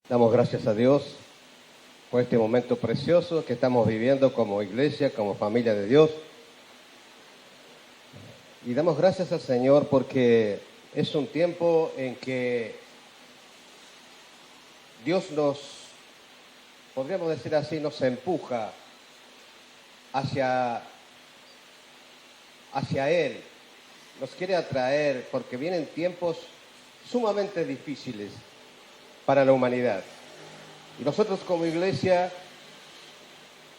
Damos gracias a Dios por este momento precioso que estamos viviendo como iglesia, como familia de Dios. Y damos gracias al Señor porque es un tiempo en que Dios podríamos decir así, nos empuja hacia Él. Nos quiere atraer porque vienen tiempos sumamente difíciles para la humanidad. Y nosotros como iglesia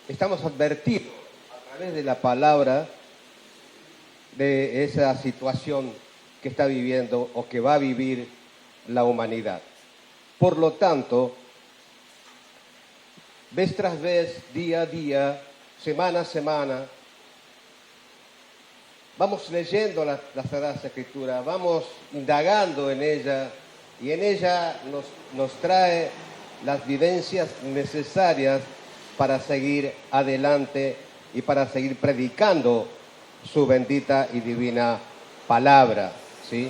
estamos advertidos a través de la palabra de esa situación que está viviendo o que va a vivir la humanidad. Por lo tanto, vez tras vez, día a día, semana a semana, vamos leyendo la Sagrada Escritura, vamos indagando en ella y en ella nos trae las vivencias necesarias para seguir adelante y para seguir predicando su bendita y divina palabra, ¿sí?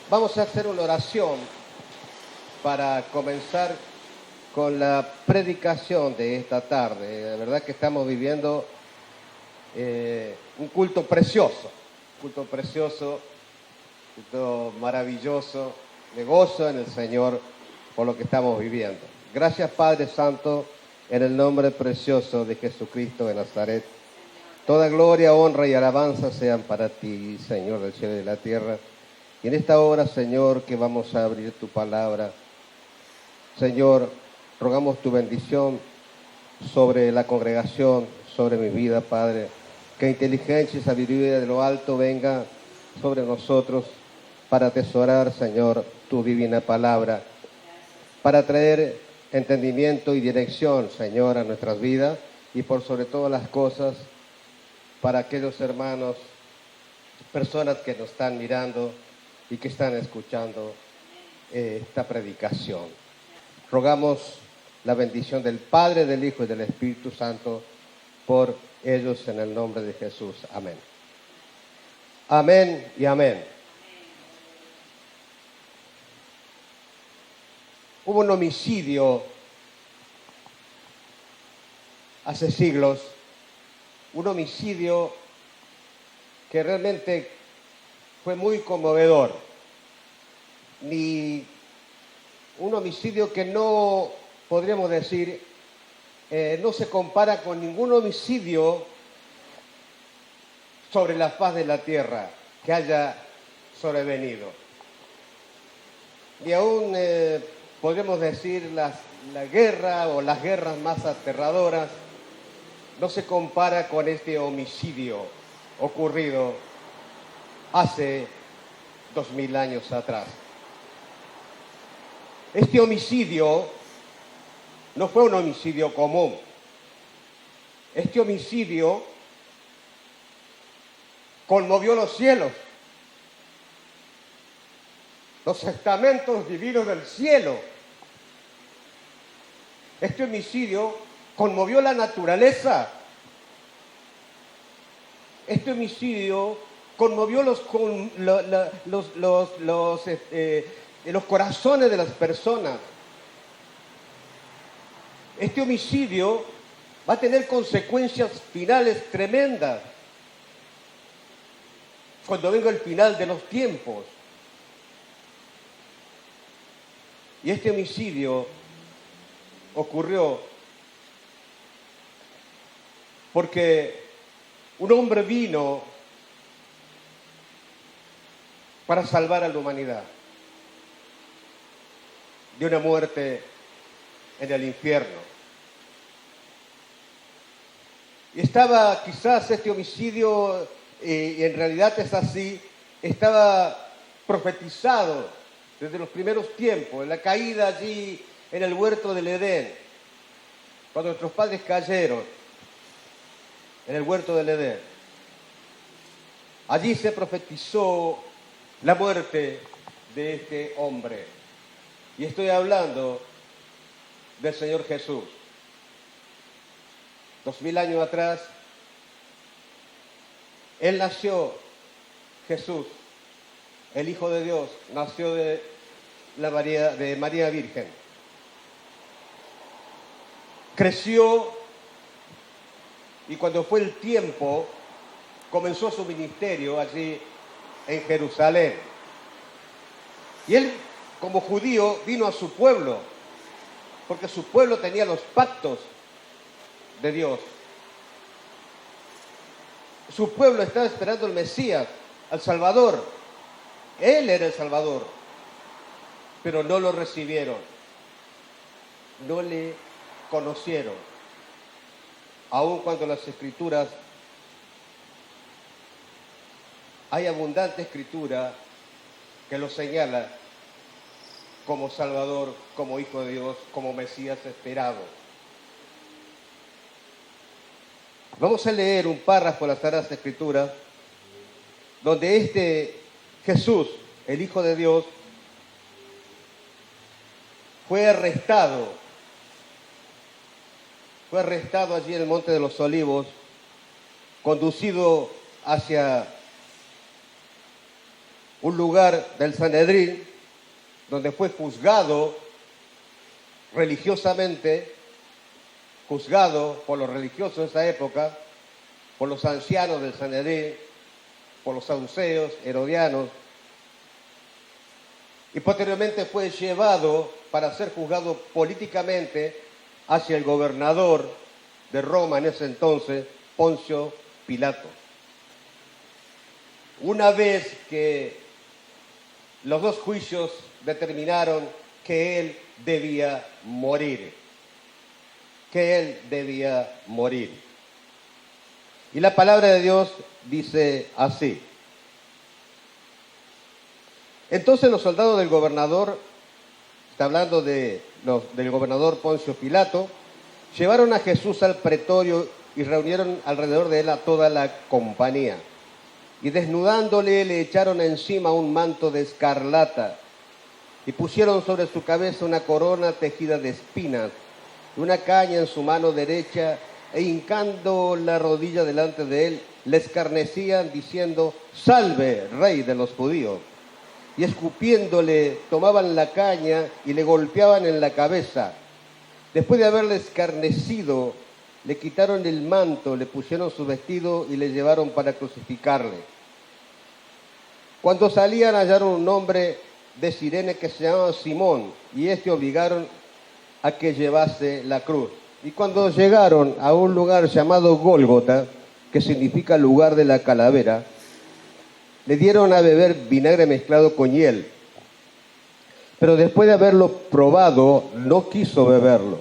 Vamos a hacer una oración para comenzar con la predicación de esta tarde. La verdad que estamos viviendo un culto precioso, culto maravilloso, de gozo en el Señor por lo que estamos viviendo. Gracias, Padre Santo, en el nombre precioso de Jesucristo de Nazaret. Toda gloria, honra y alabanza sean para ti, Señor del cielo y de la tierra. Y en esta hora, Señor, que vamos a abrir tu palabra, Señor, rogamos tu bendición sobre la congregación, sobre mi vida, Padre. Que inteligencia y sabiduría de lo alto venga sobre nosotros para atesorar, Señor, tu divina palabra, para traer entendimiento y dirección, Señor, a nuestras vidas y por sobre todas las cosas, para aquellos hermanos, personas que nos están mirando y que están escuchando esta predicación. Rogamos la bendición del Padre, del Hijo y del Espíritu Santo por ellos en el nombre de Jesús. Amén. Amén y amén. Hubo un homicidio hace siglos, un homicidio que realmente fue muy conmovedor, ni un homicidio que no podríamos decir no se compara con ningún homicidio sobre la faz de la tierra que haya sobrevenido. Ni aún podríamos decir la guerra o las guerras más aterradoras no se compara con este homicidio ocurrido hace 2000 años atrás. Este homicidio no fue un homicidio común. Este homicidio conmovió los cielos, los estamentos divinos del cielo. Este homicidio conmovió la naturaleza. Este homicidio conmovió los corazones de las personas. Este homicidio va a tener consecuencias finales tremendas cuando venga el final de los tiempos. Y este homicidio ocurrió porque un hombre vino para salvar a la humanidad de una muerte en el infierno. Y estaba quizás este homicidio, y en realidad es así, estaba profetizado desde los primeros tiempos, en la caída allí en el huerto del Edén, cuando nuestros padres cayeron en el huerto del Edén. Allí se profetizó la muerte de este hombre. Y estoy hablando del Señor Jesús. 2000 años atrás, Él nació, Jesús, el Hijo de Dios, nació de María Virgen. creció y cuando fue el tiempo, comenzó su ministerio allí en Jerusalén. Y él, como judío, vino a su pueblo, porque su pueblo tenía los pactos de Dios. Su pueblo estaba esperando al Mesías, al Salvador. Él era el Salvador, pero no lo recibieron, no le conocieron, aun cuando las Escrituras, hay abundante Escritura que lo señala como Salvador, como Hijo de Dios, como Mesías esperado. Vamos a leer un párrafo de las Sagradas Escrituras donde este Jesús, el Hijo de Dios, fue arrestado allí en el Monte de los Olivos, conducido hacia un lugar del Sanedrín, donde fue juzgado religiosamente, juzgado por los religiosos de esa época, por los ancianos del Sanedrín, por los saduceos, herodianos, y posteriormente fue llevado para ser juzgado políticamente hacia el gobernador de Roma en ese entonces, Poncio Pilato. Una vez que los dos juicios determinaron que él debía morir, Y la palabra de Dios dice así: entonces los soldados del gobernador, está hablando del gobernador Poncio Pilato, llevaron a Jesús al pretorio y reunieron alrededor de él a toda la compañía. Y desnudándole le echaron encima un manto de escarlata y pusieron sobre su cabeza una corona tejida de espinas y una caña en su mano derecha, e hincando la rodilla delante de él, le escarnecían diciendo: «Salve, Rey de los judíos». Y escupiéndole, tomaban la caña y le golpeaban en la cabeza. Después de haberle escarnecido, le quitaron el manto, le pusieron su vestido y le llevaron para crucificarle. Cuando salían, hallaron un hombre de Cirene que se llamaba Simón, y obligaron a que llevase la cruz. Y cuando llegaron a un lugar llamado Gólgota, que significa lugar de la calavera, le dieron a beber vinagre mezclado con hiel. Pero después de haberlo probado, no quiso beberlo.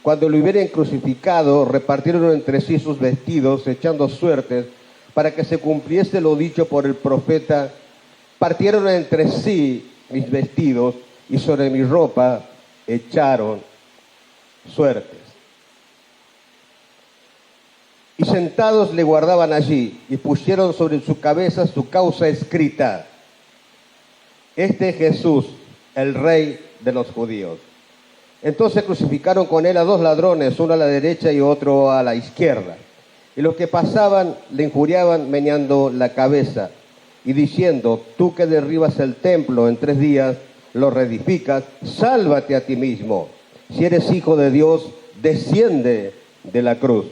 Cuando lo hubieran crucificado, repartieron entre sí sus vestidos, echando suertes, para que se cumpliese lo dicho por el profeta: partieron entre sí mis vestidos, y sobre mi ropa echaron suertes. Y sentados le guardaban allí, y pusieron sobre su cabeza su causa escrita: Este es Jesús, el Rey de los judíos. Entonces crucificaron con él a dos ladrones, uno a la derecha y otro a la izquierda. Y los que pasaban le injuriaban meneando la cabeza y diciendo: tú que derribas el templo en 3 días, lo reedificas, sálvate a ti mismo. Si eres hijo de Dios, desciende de la cruz.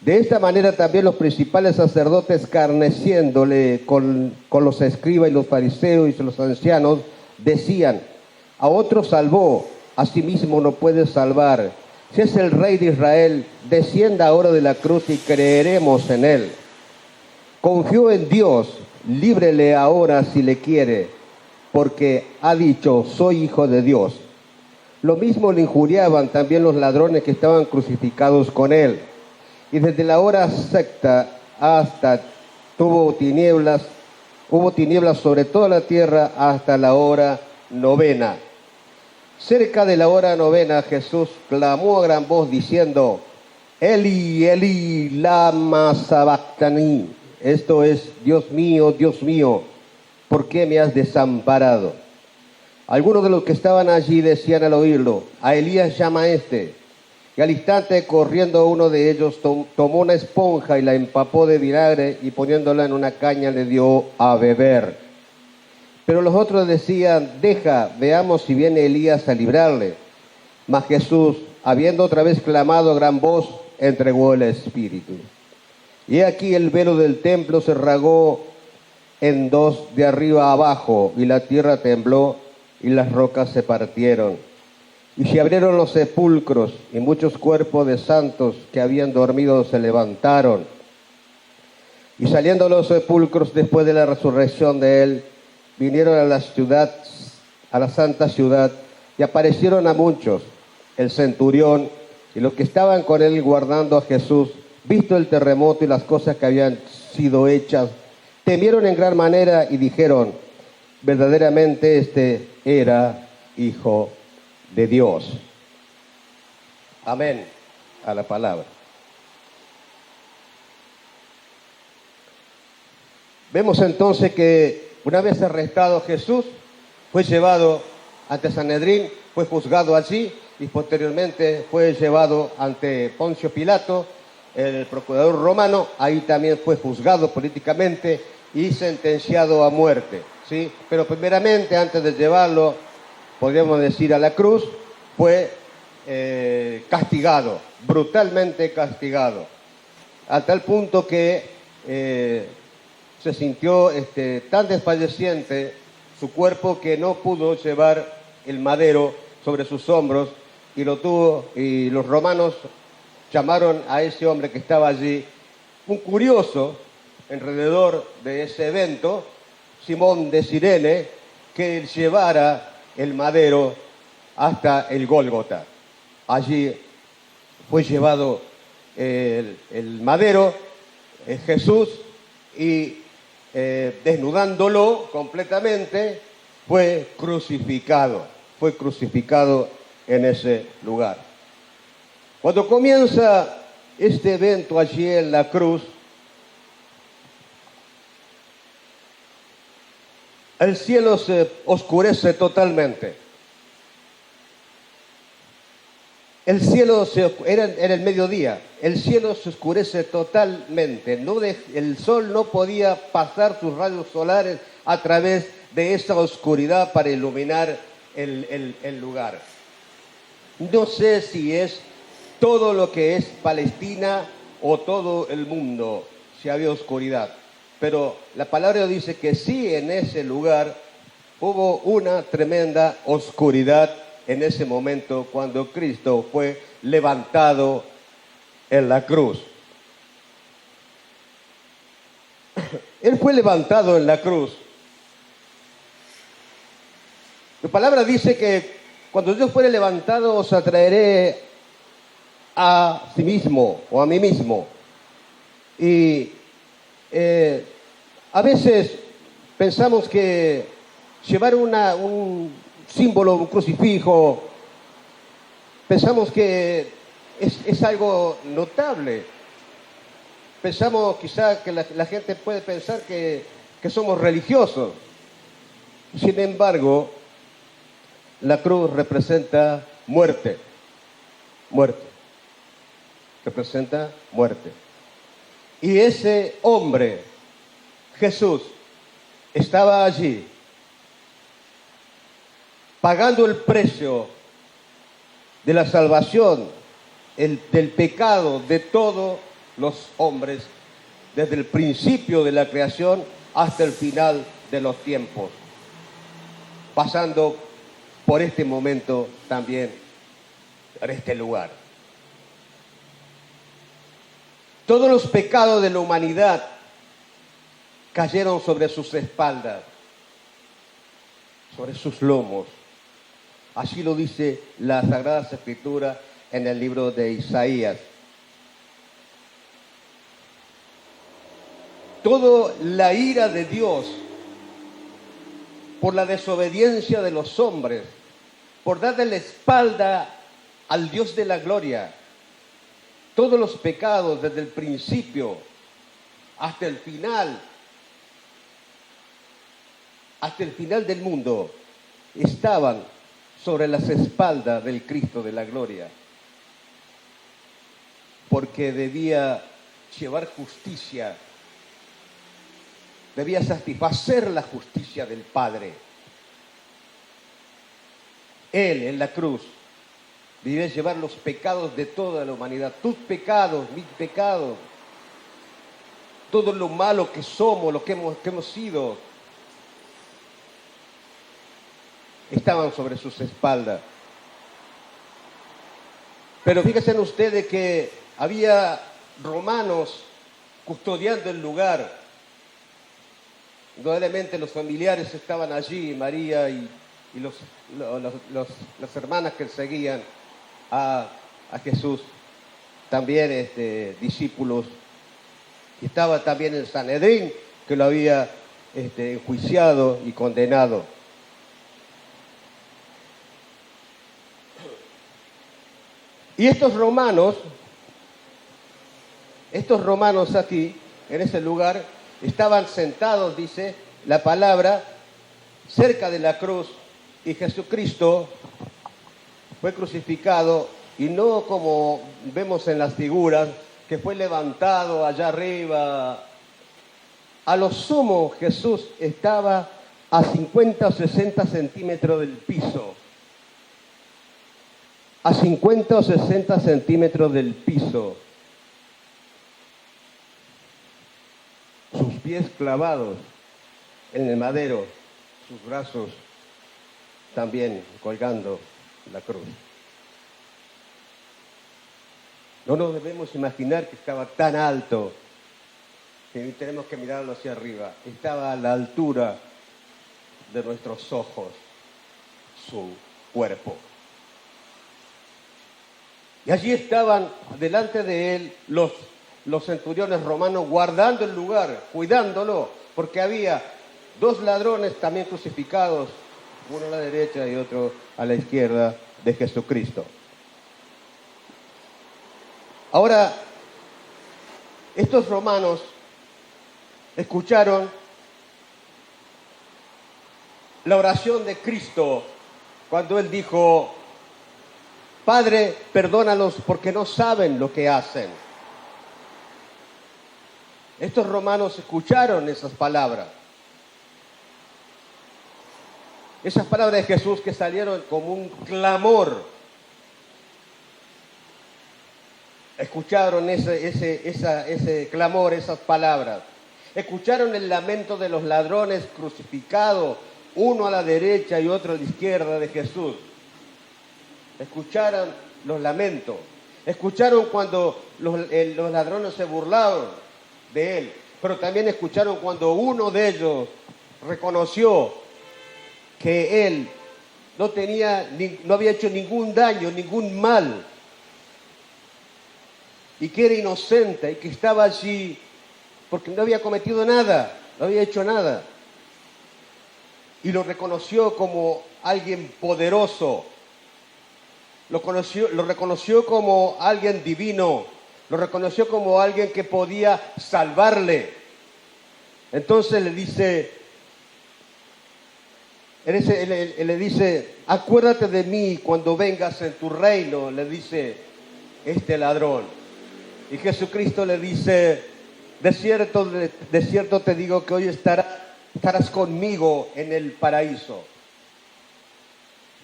De esta manera también los principales sacerdotes, escarneciéndole con los escribas y los fariseos y los ancianos, decían: a otro salvó, a sí mismo no puede salvar. Si es el Rey de Israel, descienda ahora de la cruz y creeremos en él. Confió en Dios, líbrele ahora si le quiere, porque ha dicho: soy hijo de Dios. Lo mismo le injuriaban también los ladrones que estaban crucificados con él. Y desde la hora sexta hasta hubo tinieblas sobre toda la tierra hasta la hora 9. Cerca de la hora 9, Jesús clamó a gran voz diciendo: Eli, Eli, lama sabactani. Esto es: Dios mío, ¿por qué me has desamparado? Algunos de los que estaban allí decían al oírlo: a Elías llama a este. Y al instante, corriendo uno de ellos, tomó una esponja y la empapó de vinagre, y poniéndola en una caña le dio a beber. Pero los otros decían: deja, veamos si viene Elías a librarle. Mas Jesús, habiendo otra vez clamado a gran voz, entregó el Espíritu. Y aquí el velo del templo se rasgó en dos de arriba a abajo, y la tierra tembló, y las rocas se partieron. Y se abrieron los sepulcros, y muchos cuerpos de santos que habían dormido se levantaron. Y saliendo los sepulcros después de la resurrección de él, vinieron a la ciudad, a la santa ciudad, y aparecieron a muchos, el centurión y los que estaban con él guardando a Jesús, visto el terremoto y las cosas que habían sido hechas, temieron en gran manera y dijeron, verdaderamente este era Hijo de Dios. Amén a la palabra. Vemos entonces que una vez arrestado Jesús, fue llevado ante Sanedrín, fue juzgado allí y posteriormente fue llevado ante Poncio Pilato, el procurador romano. Ahí también fue juzgado políticamente y sentenciado a muerte, ¿sí? Pero primeramente, antes de llevarlo, podríamos decir, a la cruz, fue castigado, brutalmente castigado, a tal punto que se sintió tan desfalleciente su cuerpo que no pudo llevar el madero sobre sus hombros y lo tuvo, y los romanos llamaron a ese hombre que estaba allí, un curioso alrededor de ese evento, Simón de Cirene, que llevara el madero hasta el Gólgota. Allí fue llevado el madero, Jesús, y desnudándolo completamente, fue crucificado en ese lugar. Cuando comienza este evento allí en la cruz, el cielo se oscurece totalmente. El cielo era el mediodía, el cielo se oscurece totalmente. El sol no podía pasar sus rayos solares a través de esa oscuridad para iluminar el lugar. No sé si es todo lo que es Palestina o todo el mundo, si había oscuridad. Pero la palabra dice que sí, en ese lugar hubo una tremenda oscuridad en ese momento cuando Cristo fue levantado en la cruz. Él fue levantado en la cruz. La palabra dice que cuando Dios fuere levantado os atraeré a sí mismo o a mí mismo. Y a veces pensamos que llevar un símbolo, un crucifijo, pensamos que es algo notable. Pensamos quizá que la gente puede pensar que somos religiosos. Sin embargo, la cruz representa muerte. Representa muerte. Y ese hombre, Jesús, estaba allí pagando el precio de la salvación, del pecado de todos los hombres, desde el principio de la creación hasta el final de los tiempos, pasando por este momento también, en este lugar. Todos los pecados de la humanidad cayeron sobre sus espaldas, sobre sus lomos. Así lo dice la Sagrada Escritura en el libro de Isaías. Toda la ira de Dios por la desobediencia de los hombres, por darle la espalda al Dios de la gloria. Todos los pecados desde el principio hasta el final del mundo, estaban sobre las espaldas del Cristo de la gloria, porque debía llevar justicia, debía satisfacer la justicia del Padre. Él en la cruz Debes llevar los pecados de toda la humanidad, tus pecados, mis pecados, todo lo malo que somos, lo que hemos sido, estaban sobre sus espaldas. Pero fíjense ustedes que había romanos custodiando el lugar. Indudablemente los familiares estaban allí, María y las hermanas que seguían a Jesús, también discípulos. Y estaba también el Sanedrín, que lo había enjuiciado y condenado. Y estos romanos aquí, en ese lugar, estaban sentados, dice la palabra, cerca de la cruz, y Jesucristo fue crucificado, y no como vemos en las figuras, que fue levantado allá arriba. A lo sumo Jesús estaba a 50 o 60 centímetros del piso. A 50 o 60 centímetros del piso. Sus pies clavados en el madero, sus brazos también colgando la cruz. No nos debemos imaginar que estaba tan alto que tenemos que mirarlo hacia arriba. Estaba a la altura de nuestros ojos, su cuerpo. Y allí estaban delante de él los centuriones romanos guardando el lugar, cuidándolo, porque había dos ladrones también crucificados, uno a la derecha y otro a la izquierda de Jesucristo. Ahora, estos romanos escucharon la oración de Cristo cuando él dijo: Padre, perdónalos porque no saben lo que hacen. Estos romanos escucharon esas palabras. Esas palabras de Jesús que salieron como un clamor. Escucharon ese clamor, esas palabras. Escucharon el lamento de los ladrones crucificados, uno a la derecha y otro a la izquierda de Jesús. Escucharon los lamentos. Escucharon cuando los ladrones se burlaron de él. Pero también escucharon cuando uno de ellos reconoció que él no había hecho ningún daño, ningún mal, y que era inocente y que estaba allí porque no había cometido nada, no había hecho nada. Y lo reconoció como alguien poderoso, lo reconoció como alguien divino, lo reconoció como alguien que podía salvarle. Entonces le dice, acuérdate de mí cuando vengas en tu reino, le dice este ladrón. Y Jesucristo le dice, de cierto te digo que hoy estarás conmigo en el paraíso.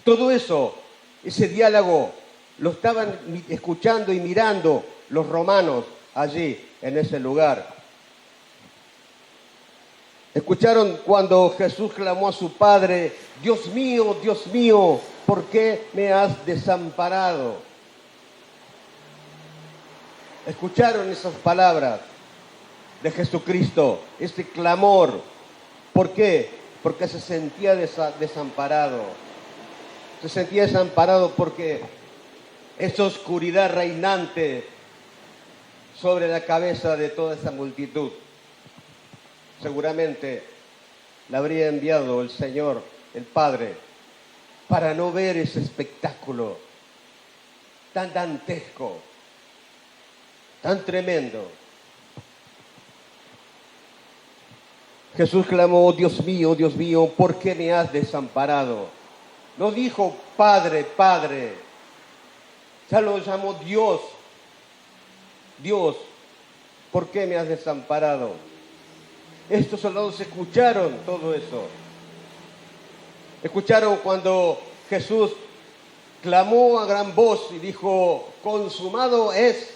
Todo eso, ese diálogo, lo estaban escuchando y mirando los romanos allí, en ese lugar. Escucharon cuando Jesús clamó a su Padre: Dios mío, ¿por qué me has desamparado? Escucharon esas palabras de Jesucristo, este clamor. ¿Por qué? Porque se sentía desamparado. Se sentía desamparado porque esa oscuridad reinante sobre la cabeza de toda esa multitud, seguramente la habría enviado el Señor, el Padre, para no ver ese espectáculo tan dantesco, tan tremendo. Jesús clamó: Dios mío, ¿por qué me has desamparado? No dijo Padre, Padre, ya lo llamó Dios. Dios, ¿por qué me has desamparado? Estos soldados escucharon todo eso. Escucharon cuando Jesús clamó a gran voz y dijo, consumado es,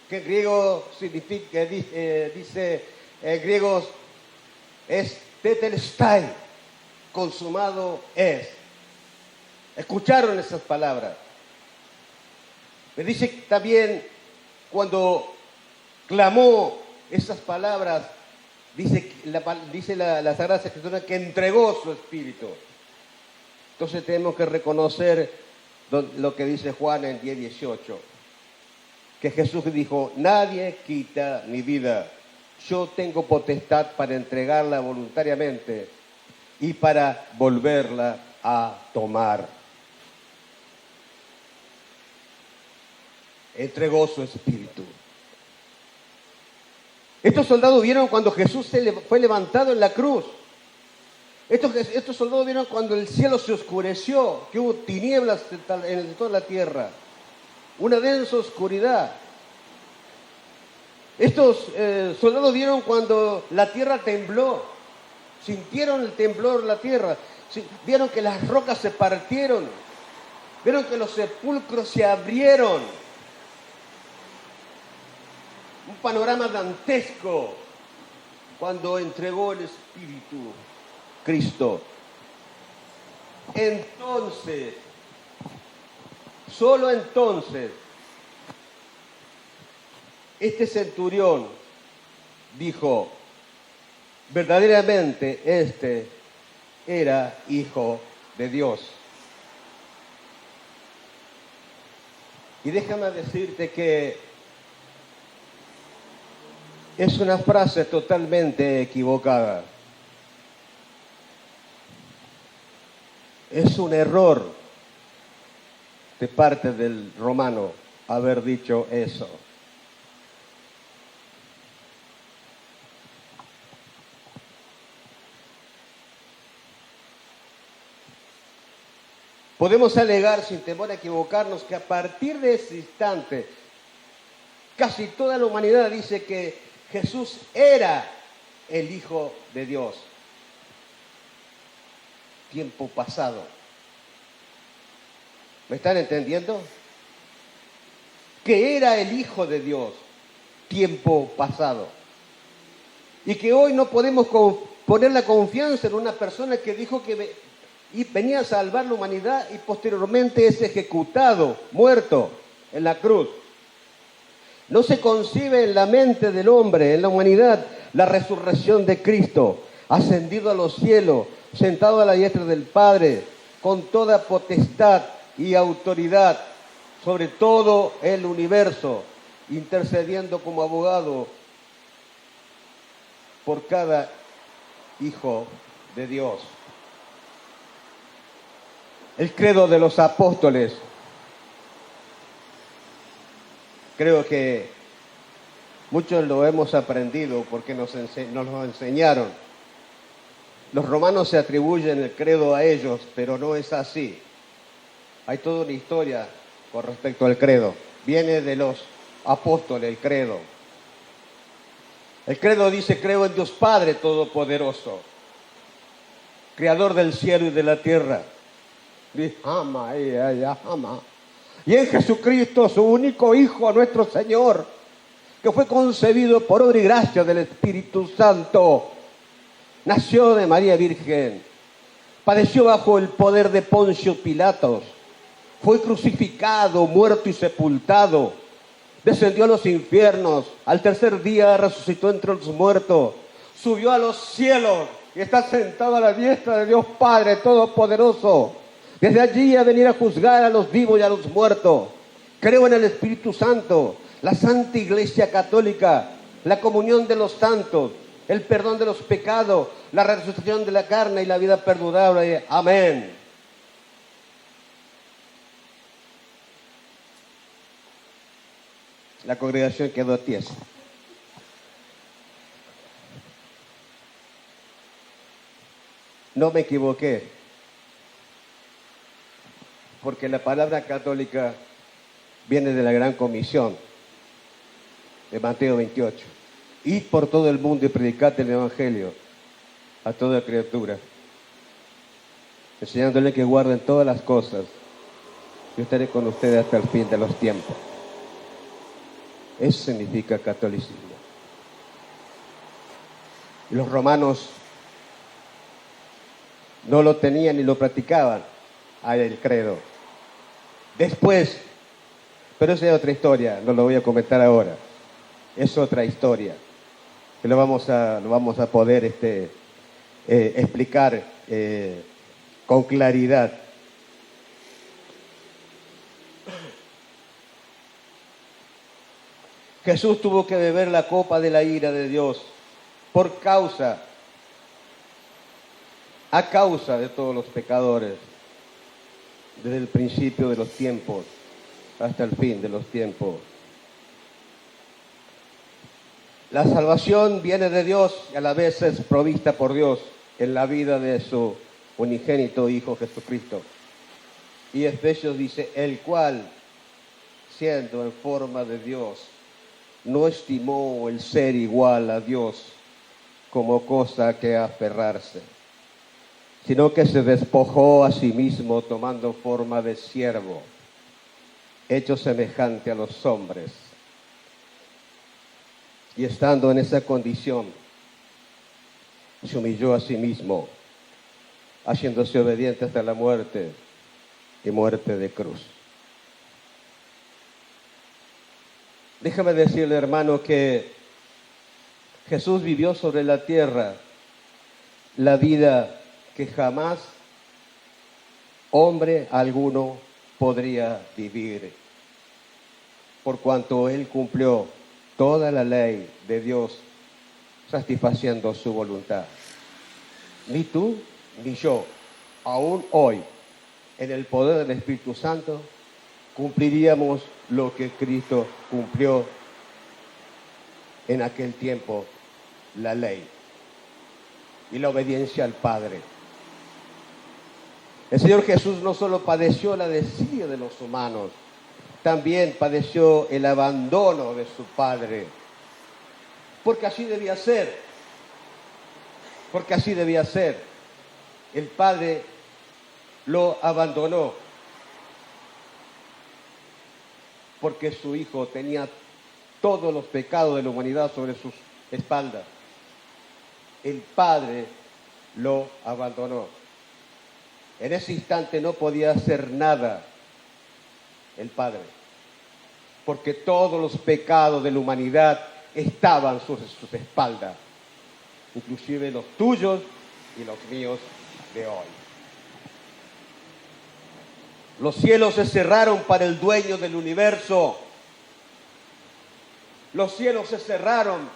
que en griego significa, dice en griego es tetelestai, consumado es. Escucharon esas palabras. Me dice también, cuando clamó esas palabras, dice la Sagrada Escritura que entregó su espíritu. Entonces tenemos que reconocer lo que dice Juan en 10:18, que Jesús dijo, nadie quita mi vida, yo tengo potestad para entregarla voluntariamente y para volverla a tomar. Entregó su espíritu. Estos soldados vieron cuando Jesús fue levantado en la cruz. Estos soldados vieron cuando el cielo se oscureció, que hubo tinieblas en toda la tierra, una densa oscuridad. Estos soldados vieron cuando la tierra tembló, sintieron el temblor de la tierra, vieron que las rocas se partieron, vieron que los sepulcros se abrieron. Un panorama dantesco cuando entregó el Espíritu Cristo. Entonces, solo entonces, este centurión dijo, verdaderamente este era hijo de Dios. Y déjame decirte que es una frase totalmente equivocada. Es un error de parte del romano haber dicho eso. Podemos alegar sin temor a equivocarnos que a partir de ese instante casi toda la humanidad dice que Jesús era el Hijo de Dios. Tiempo pasado. ¿Me están entendiendo? Que era el Hijo de Dios. Tiempo pasado. Y que hoy no podemos poner la confianza en una persona que dijo que venía a salvar la humanidad y posteriormente es ejecutado, muerto en la cruz. No se concibe en la mente del hombre, en la humanidad, la resurrección de Cristo, ascendido a los cielos, sentado a la diestra del Padre, con toda potestad y autoridad sobre todo el universo, intercediendo como abogado por cada hijo de Dios. El credo de los apóstoles. Creo que muchos lo hemos aprendido porque nos lo enseñaron. Los romanos se atribuyen el credo a ellos, pero no es así. Hay toda una historia con respecto al credo. Viene de los apóstoles el credo. El credo dice, creo en Dios Padre Todopoderoso, Creador del cielo y de la tierra. Y en Jesucristo, su único Hijo, nuestro Señor, que fue concebido por obra y gracia del Espíritu Santo, nació de María Virgen, padeció bajo el poder de Poncio Pilatos, fue crucificado, muerto y sepultado, descendió a los infiernos, al tercer día resucitó entre los muertos, subió a los cielos y está sentado a la diestra de Dios Padre Todopoderoso. Desde allí a venir a juzgar a los vivos y a los muertos. Creo en el Espíritu Santo, la Santa Iglesia Católica, la comunión de los santos, el perdón de los pecados, la resurrección de la carne y la vida perdurable. Amén. La congregación quedó tiesa. No me equivoqué, porque la palabra católica viene de la Gran Comisión de Mateo 28. Id por todo el mundo y predicad el Evangelio a toda criatura, enseñándole que guarden todas las cosas Yo estaré con ustedes hasta el fin de los tiempos. Eso significa catolicismo. Y los romanos no lo tenían ni lo practicaban, el credo. Después, pero esa es otra historia, no lo voy a comentar ahora. Es otra historia que lo vamos a poder explicar con claridad. Jesús tuvo que beber la copa de la ira de Dios a causa de todos los pecadores, desde el principio de los tiempos hasta el fin de los tiempos. La salvación viene de Dios y a la vez es provista por Dios en la vida de su unigénito Hijo Jesucristo. Y Efesios dice, el cual, siendo en forma de Dios, no estimó el ser igual a Dios como cosa que aferrarse, sino que se despojó a sí mismo tomando forma de siervo, hecho semejante a los hombres. Y estando en esa condición, se humilló a sí mismo, haciéndose obediente hasta la muerte y muerte de cruz. Déjame decirle, hermano, que Jesús vivió sobre la tierra la vida que jamás hombre alguno podría vivir, por cuanto Él cumplió toda la ley de Dios, satisfaciendo su voluntad. Ni tú ni yo, aún hoy, en el poder del Espíritu Santo, cumpliríamos lo que Cristo cumplió en aquel tiempo, la ley y la obediencia al Padre. El Señor Jesús no solo padeció la desidia de los humanos, también padeció el abandono de su Padre, porque así debía ser, El Padre lo abandonó, porque su Hijo tenía todos los pecados de la humanidad sobre sus espaldas. El Padre lo abandonó. En ese instante no podía hacer nada el Padre, porque todos los pecados de la humanidad estaban sobre sus espaldas, inclusive los tuyos y los míos de hoy. Los cielos se cerraron para el dueño del universo. Los cielos se cerraron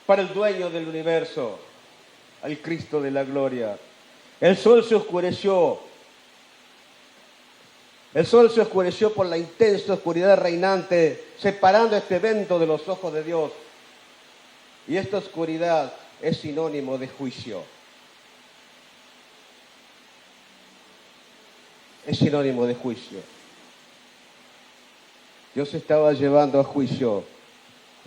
para el dueño del universo, al Cristo de la gloria. El sol se oscureció. El sol se oscureció por la intensa oscuridad reinante, separando este evento de los ojos de Dios. Y esta oscuridad es sinónimo de juicio. Es sinónimo de juicio. Dios estaba llevando a juicio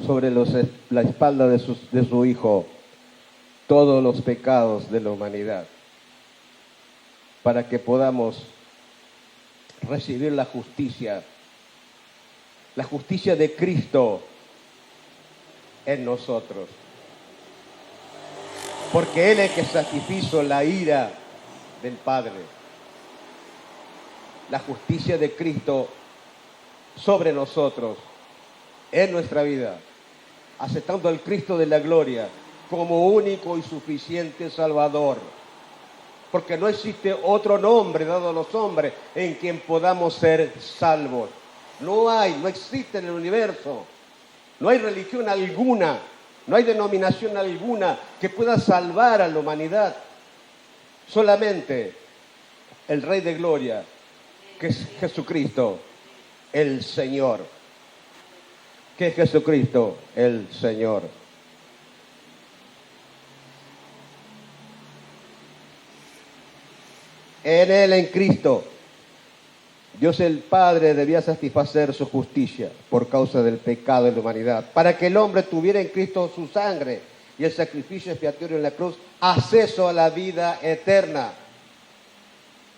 sobre la espalda de su Hijo todos los pecados de la humanidad, para que podamos recibir la justicia de Cristo en nosotros. Porque Él es el que satisfizo la ira del Padre. La justicia de Cristo sobre nosotros, en nuestra vida, aceptando al Cristo de la gloria como único y suficiente Salvador. Porque no existe otro nombre dado a los hombres en quien podamos ser salvos. No existe en el universo. No hay religión alguna, no hay denominación alguna que pueda salvar a la humanidad. Solamente el Rey de Gloria, que es Jesucristo, el Señor. Que es Jesucristo, el Señor. En Él, en Cristo, Dios el Padre debía satisfacer su justicia por causa del pecado de la humanidad, para que el hombre tuviera en Cristo su sangre y el sacrificio expiatorio en la cruz, acceso a la vida eterna.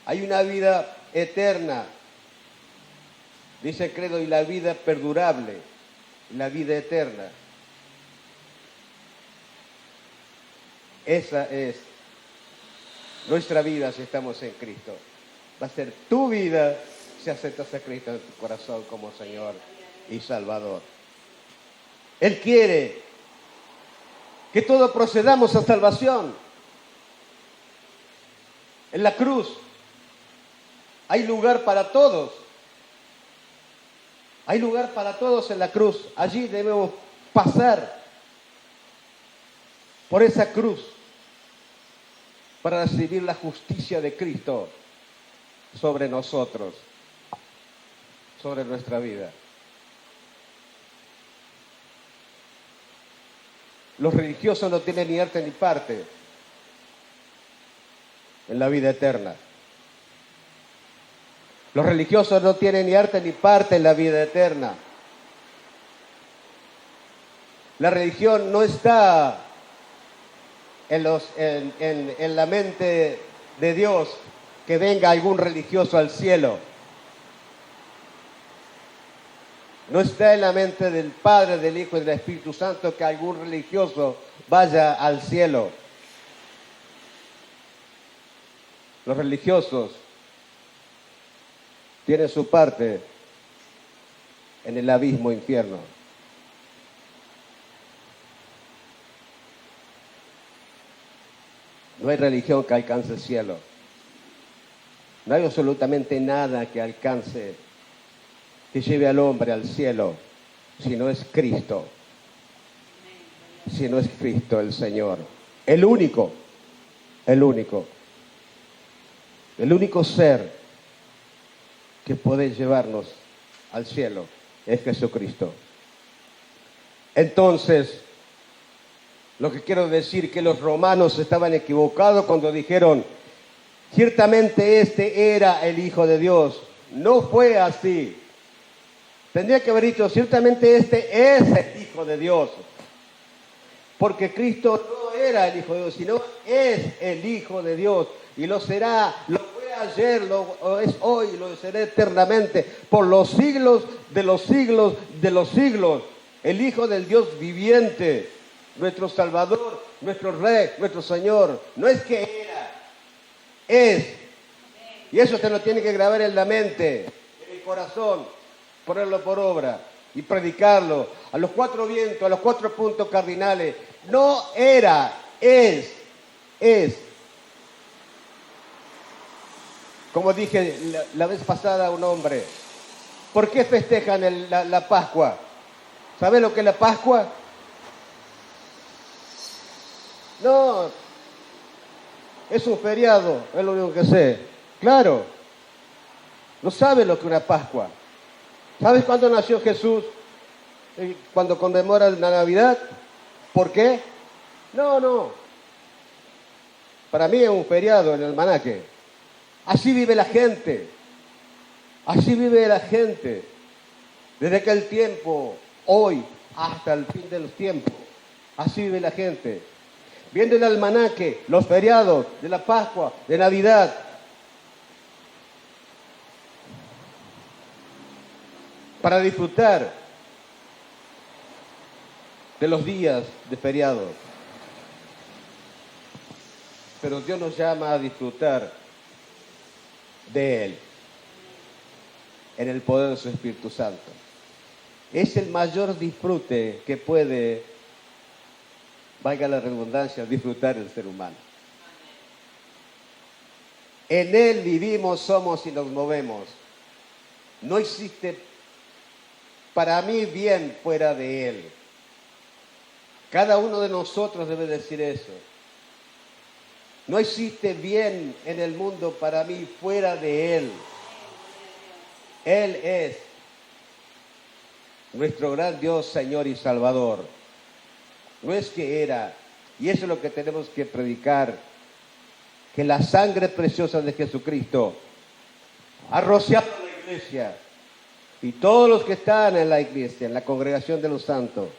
Hay una vida eterna, dice el credo, y la vida perdurable, la vida eterna. Esa es nuestra vida si estamos en Cristo. Va a ser tu vida si aceptas a Cristo en tu corazón como Señor y Salvador. Él quiere que todos procedamos a salvación. En la cruz hay lugar para todos. Hay lugar para todos en la cruz. Allí debemos pasar por esa cruz para recibir la justicia de Cristo sobre nosotros, sobre nuestra vida. Los religiosos no tienen ni arte ni parte en la vida eterna. Los religiosos no tienen ni arte ni parte en la vida eterna. La religión no está en la mente de Dios que venga algún religioso al cielo. No está en la mente del Padre, del Hijo y del Espíritu Santo que algún religioso vaya al cielo. Los religiosos tienen su parte en el abismo infierno. No hay religión que alcance el cielo. No hay absolutamente nada que alcance, que lleve al hombre al cielo, si no es Cristo. Si no es Cristo el Señor. El único ser que puede llevarnos al cielo es Jesucristo. Entonces, lo que quiero decir es que los romanos estaban equivocados cuando dijeron, ciertamente este era el Hijo de Dios. No fue así. Tendría que haber dicho, ciertamente este es el Hijo de Dios. Porque Cristo no era el Hijo de Dios, sino es el Hijo de Dios. Y lo será, lo fue ayer, lo es hoy, lo será eternamente, por los siglos de los siglos de los siglos. El Hijo del Dios viviente, nuestro Salvador, nuestro Rey, nuestro Señor. No es que era, es. Y eso se lo tiene que grabar en la mente, en el corazón, ponerlo por obra y predicarlo a los cuatro vientos, a los cuatro puntos cardinales. No era, es. Como dije la vez pasada a un hombre, ¿por qué festejan la Pascua? ¿Sabe lo que es la Pascua? No, es un feriado, es lo único que sé. Claro, no sabe lo que es una Pascua. ¿Sabes cuándo nació Jesús? Cuando conmemora la Navidad. ¿Por qué? No. Para mí es un feriado en el almanaque. Así vive la gente. Así vive la gente. Desde aquel tiempo, hoy, hasta el fin de los tiempos. Así vive la gente. Viendo el almanaque, los feriados de la Pascua, de Navidad. Para disfrutar de los días de feriado. Pero Dios nos llama a disfrutar de Él, en el poder de su Espíritu Santo. Es el mayor disfrute que puede, valga la redundancia, disfrutar el ser humano. En Él vivimos, somos y nos movemos. No existe para mí bien fuera de Él. Cada uno de nosotros debe decir eso. No existe bien en el mundo para mí fuera de Él. Él es nuestro gran Dios, Señor y Salvador. No es que era. Y eso es lo que tenemos que predicar. Que la sangre preciosa de Jesucristo ha rociado la iglesia. Y todos los que están en la iglesia, en la congregación de los santos,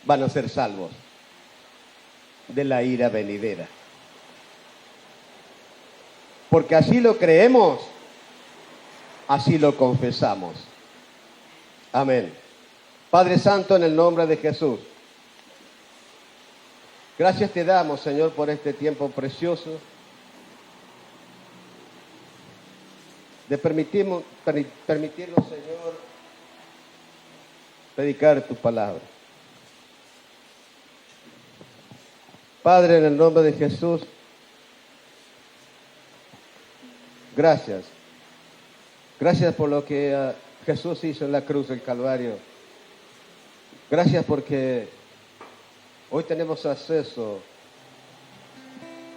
van a ser salvos de la ira venidera. porque así lo creemos, así lo confesamos. Amén. Padre Santo, en el nombre de Jesús, gracias te damos, Señor, por este tiempo precioso de permitirnos, Señor, predicar tu palabra. Padre, en el nombre de Jesús, gracias. Gracias por lo que Jesús hizo en la cruz del Calvario. Gracias porque hoy tenemos acceso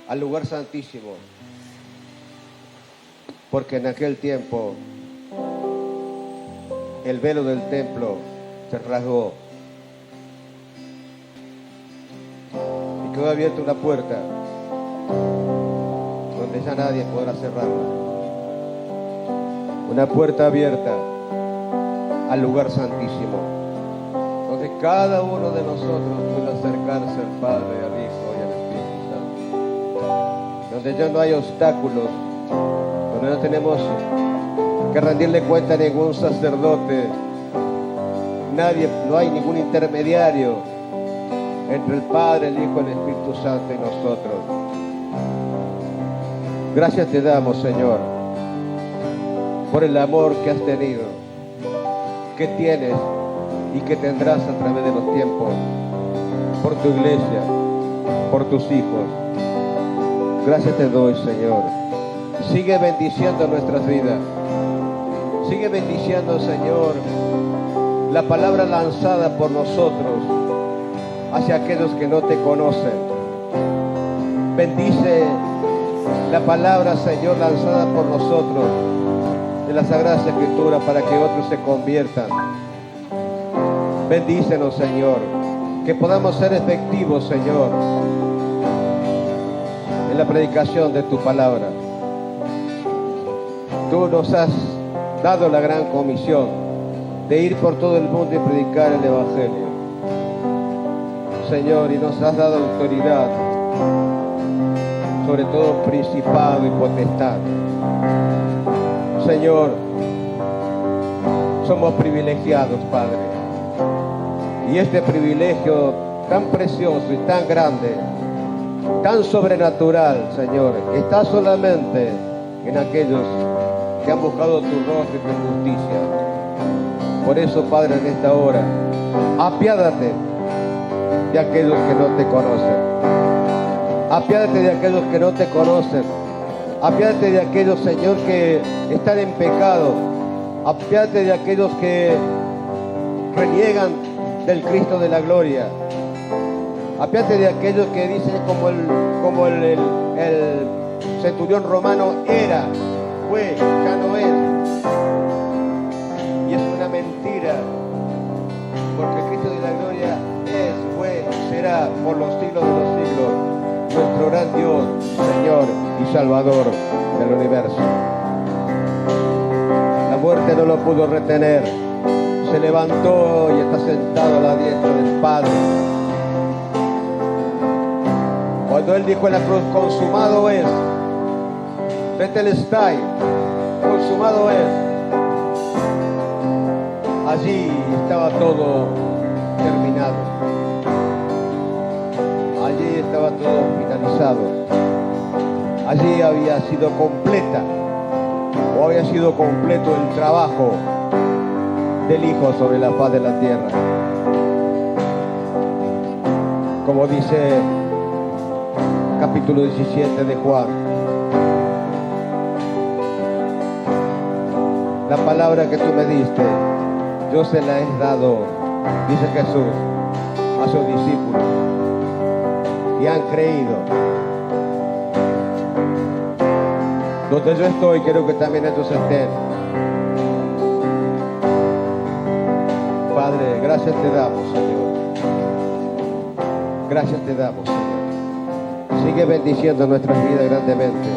al lugar santísimo. Porque en aquel tiempo el velo del templo se rasgó y quedó abierta una puerta donde ya nadie podrá cerrarla. Una puerta abierta al lugar santísimo, donde cada uno de nosotros puede acercarse al Padre, al Hijo y al Espíritu Santo. Donde ya no hay obstáculos, donde no tenemos que rendirle cuenta a ningún sacerdote, no hay ningún intermediario entre el Padre, el Hijo, el Espíritu Santo y nosotros. Gracias te damos, Señor, por el amor que has tenido, que tienes y que tendrás a través de los tiempos, por tu iglesia, por tus hijos. Gracias te doy, Señor. Sigue bendiciendo nuestras vidas. Sigue bendiciendo, Señor, la palabra lanzada por nosotros hacia aquellos que no te conocen. Bendice la palabra, Señor, lanzada por nosotros de la Sagrada Escritura para que otros se conviertan. Bendícenos, Señor, que podamos ser efectivos, Señor, en la predicación de tu palabra. Tú nos has dado la gran comisión de ir por todo el mundo y predicar el Evangelio, Señor, y nos has dado autoridad sobre todo principado y potestad. Señor, somos privilegiados, Padre, y este privilegio tan precioso y tan grande, tan sobrenatural, Señor, está solamente en aquellos que han buscado tu rostro y tu justicia. Por eso, Padre, en esta hora, apiádate de aquellos que no te conocen. Apiádate de aquellos que no te conocen. Apiádate de aquellos, Señor, que están en pecado. Apiádate de aquellos que reniegan del Cristo de la gloria. Apiádate de aquellos que dicen como el centurión romano era, fue, ya no es. Y es una mentira, porque el Cristo de la gloria es, fue, será por los siglos de los siglos nuestro gran Dios, Señor y Salvador del universo. La muerte no lo pudo retener, se levantó y está sentado a la diestra del Padre. Cuando Él dijo en la cruz, consumado es, tetelestai, consumado es, allí estaba todo terminado. Allí estaba todo finalizado. Allí había sido completa, o había sido completo el trabajo del Hijo sobre la faz de la tierra. Como dice capítulo 17 de Juan, la palabra que tú me diste, yo se la he dado, dice Jesús, a sus discípulos, y han creído. Donde yo estoy, quiero que también ellos estén. Padre, gracias te damos, Señor. Gracias te damos, Señor. Sigue bendiciendo nuestras vidas grandemente,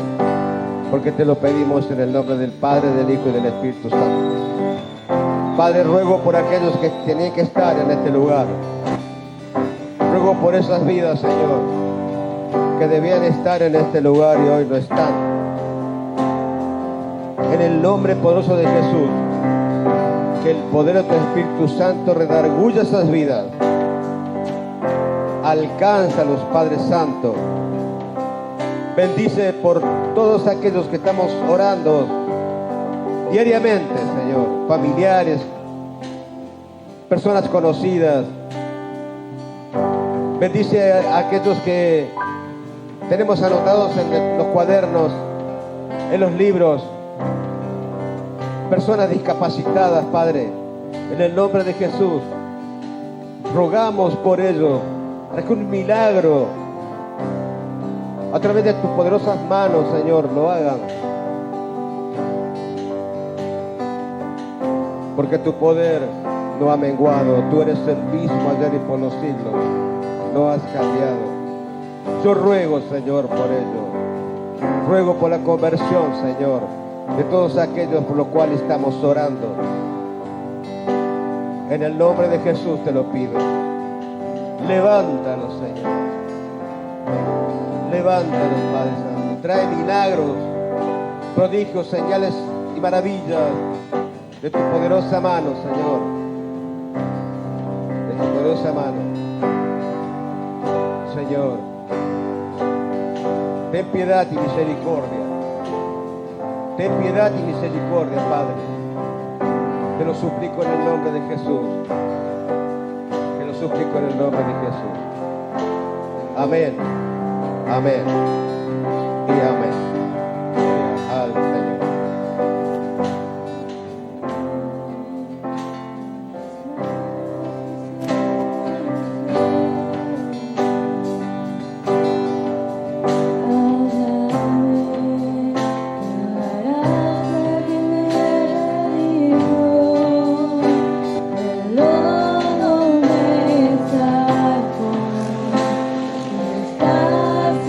porque te lo pedimos en el nombre del Padre, del Hijo y del Espíritu Santo. Padre, ruego por aquellos que tenían que estar en este lugar. Ruego por esas vidas, Señor, que debían estar en este lugar y hoy no están. En el nombre poderoso de Jesús, que el poder de tu Espíritu Santo redarguya esas vidas. Alcánzalos, Padre Santo. Bendice por todos aquellos que estamos orando diariamente, Señor. Familiares, personas conocidas. Bendice a aquellos que tenemos anotados en los cuadernos, en los libros. Personas discapacitadas, Padre. En el nombre de Jesús, rogamos por ellos, para que un milagro a través de tus poderosas manos, Señor, lo hagan. Porque tu poder no ha menguado. Tú eres el mismo ayer y por los siglos. No has cambiado. Yo ruego, Señor, por ello. Ruego por la conversión, Señor, de todos aquellos por los cuales estamos orando. En el nombre de Jesús te lo pido. Levántalos, Señor. Levántalos, Padre Santo. Trae milagros, prodigios, señales y maravillas de tu poderosa mano, Señor. De tu poderosa mano. Señor, ten piedad y misericordia. Ten piedad y misericordia, Padre. Te lo suplico en el nombre de Jesús. Te lo suplico en el nombre de Jesús. Amén. Amén. Y amén. Al Señor.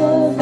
Estás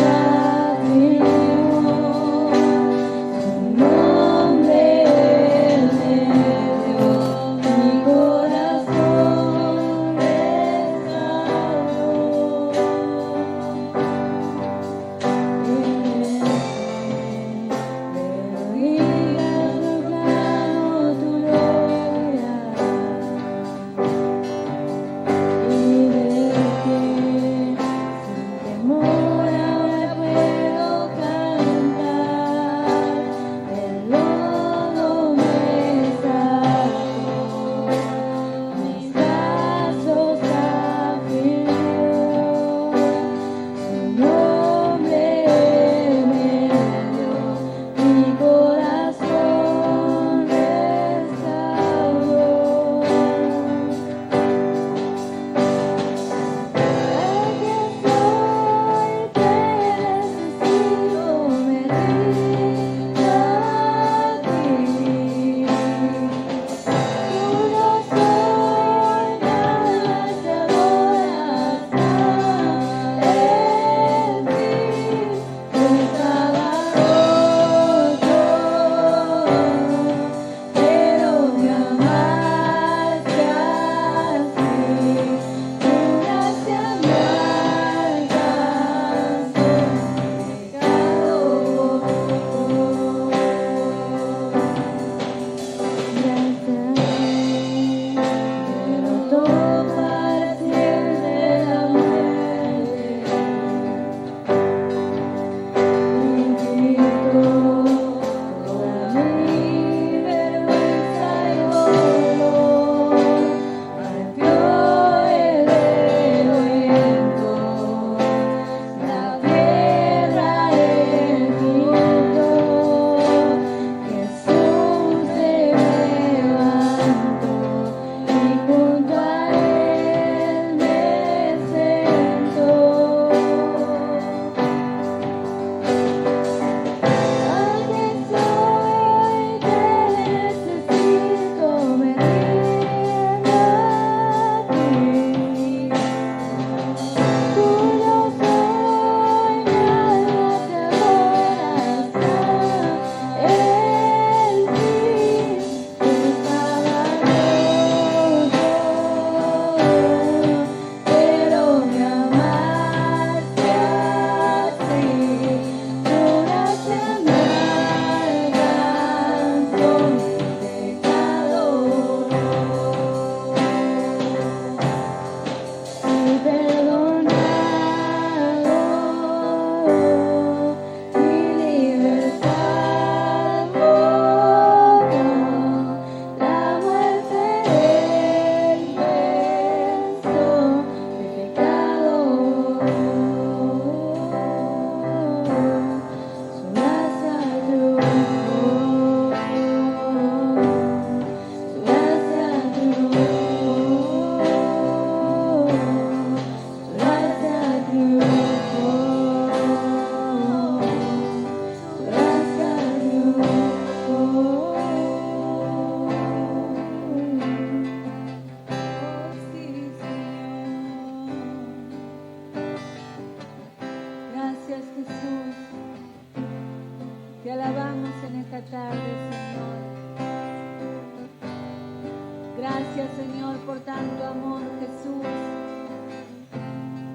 Gracias, Señor, por tanto amor, Jesús.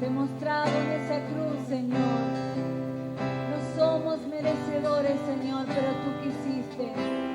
Demostrado en esa cruz, Señor. No somos merecedores, Señor, pero tú quisiste.